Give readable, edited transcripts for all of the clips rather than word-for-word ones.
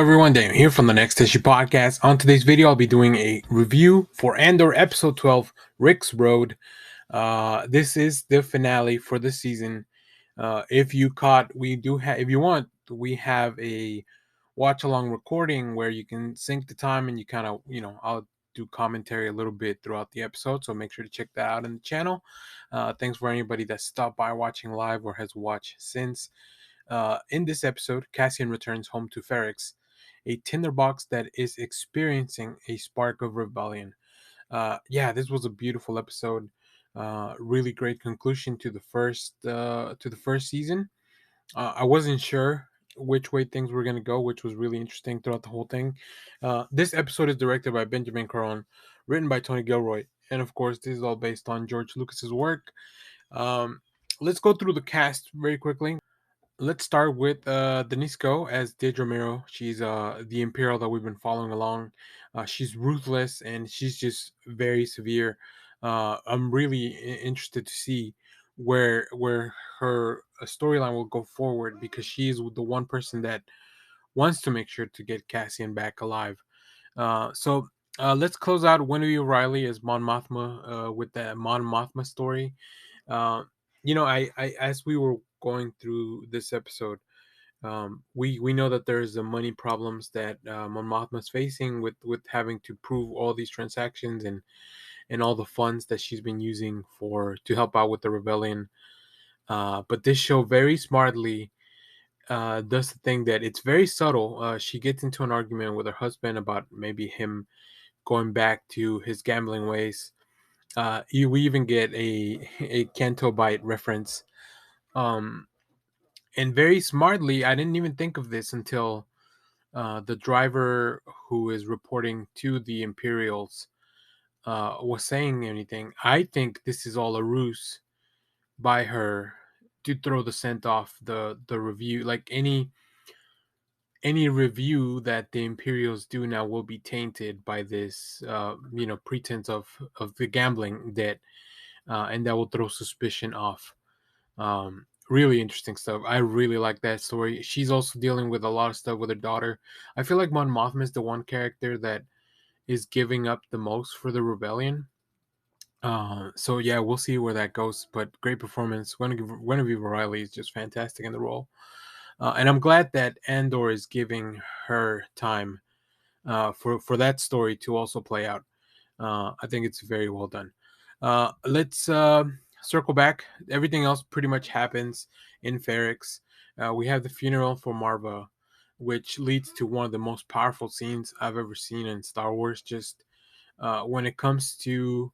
everyone, Daniel here from the Next Issue Podcast. On today's video, I'll be doing a review for Andor Episode 12, Rick's Road. This is the finale for the season. If you caught, we do have, if you want, we have a watch along recording where you can sync the time and you kind of, I'll do commentary a little bit throughout the episode. So make sure to check that out in the channel. Thanks for anybody that stopped by watching live or has watched since. In this episode, Cassian returns home to Ferrix, a tinderbox that is experiencing a spark of rebellion. This was a beautiful episode. Really great conclusion to the first season. I wasn't sure which way things were going to go, which was really interesting throughout the whole thing. This episode is directed by Benjamin Caron, written by Tony Gilroy, and of course, this is all based on George Lucas's work. Um, let's go through the cast very quickly. Let's start with Denise Go as Deirdre Miro. She's the Imperial that we've been following along. She's ruthless and she's just very severe. I'm really interested to see where her storyline will go forward because she is the one person that wants to make sure to get Cassian back alive. Let's close out Winnie O'Reilly as Mon Mothma with the Mon Mothma story. Uh, I as we were going through this episode, we know that there's the money problems that Mon Mothma's facing with having to prove all these transactions and all the funds that she's been using for to help out with the rebellion. But this show very smartly does the thing that it's very subtle. She gets into an argument with her husband about maybe him going back to his gambling ways. We even get a Canto Bite reference. Um, and very smartly, I didn't even think of this until the driver who is reporting to the Imperials was saying anything. I think this is all a ruse by her to throw the scent off the review. Like any review that the Imperials do now will be tainted by this, pretense of the gambling debt, and that will throw suspicion off. Really interesting stuff. I really like that story. She's also dealing with a lot of stuff with her daughter. I feel like Mon Mothma is the one character that is giving up the most for the rebellion. So yeah, we'll see where that goes. But great performance. Guinevere Riley is just fantastic in the role. And I'm glad that Andor is giving her time for that story to also play out. I think it's very well done. Let's circle back. Everything else pretty much happens in Ferrix. We have the funeral for Marva, which leads to one of the most powerful scenes I've ever seen in Star Wars. Just when it comes to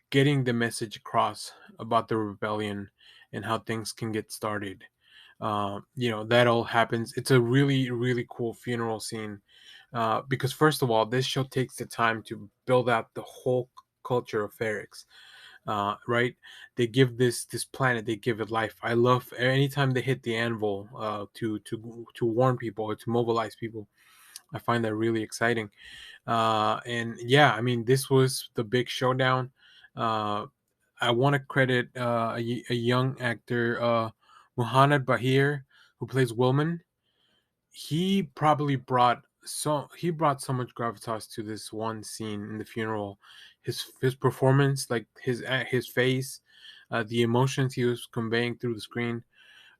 getting the message across about the rebellion and how things can get started. That all happens. It's a really, really cool funeral scene because, first of all, this show takes the time to build out the whole culture of Ferrix. Right? They give this planet, they give it life. I love anytime they hit the anvil to warn people or to mobilize people. I find that really exciting. And yeah, I mean, this was the big showdown. Uh, I want to credit a young actor, Muhammad Bahir, who plays Wilman. He brought so much gravitas to this one scene in the funeral. His performance, like his face, the emotions he was conveying through the screen,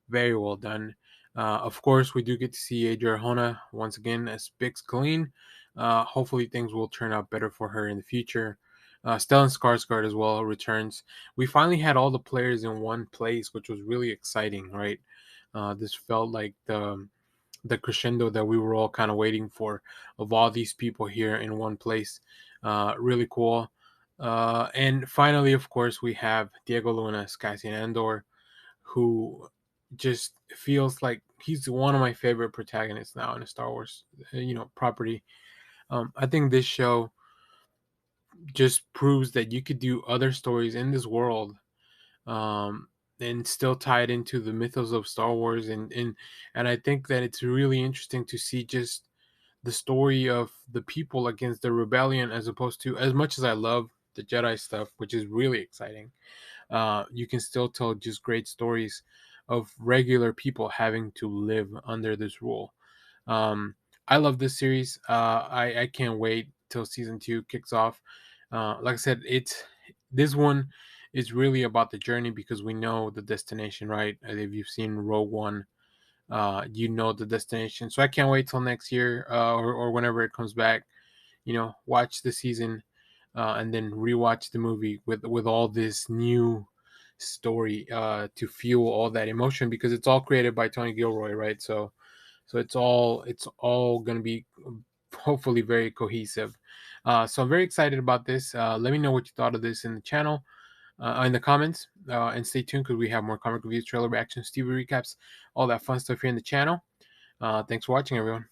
very well done. Of course, we do get to see Adrian Arjona once again as Bix Colleen. Hopefully, things will turn out better for her in the future. Stellan Skarsgård as well returns. We finally had all the players in one place, which was really exciting, right? This felt like the crescendo that we were all kind of waiting for, of all these people here in one place. Really cool. And finally, of course, we have Diego Luna as Cassian Andor, who just feels like he's one of my favorite protagonists now in a Star Wars, property. I think this show just proves that you could do other stories in this world, um, and still tie it into the mythos of Star Wars, and I think that it's really interesting to see just the story of the people against the rebellion, as opposed to, as much as I love the Jedi stuff, which is really exciting. You can still tell just great stories of regular people having to live under this rule. I love this series. I can't wait till season 2 kicks off. Like I said, this one is really about the journey because we know the destination, right? If you've seen Rogue One, you know the destination. So I can't wait till next year, or whenever it comes back. Watch the season, and then rewatch the movie with all this new story to fuel all that emotion, because it's all created by Tony Gilroy, right? So it's all going to be hopefully very cohesive. So I'm very excited about this. Let me know what you thought of this in the channel, in the comments, and stay tuned because we have more comic reviews, trailer reactions, TV recaps, all that fun stuff here in the channel. Thanks for watching, everyone.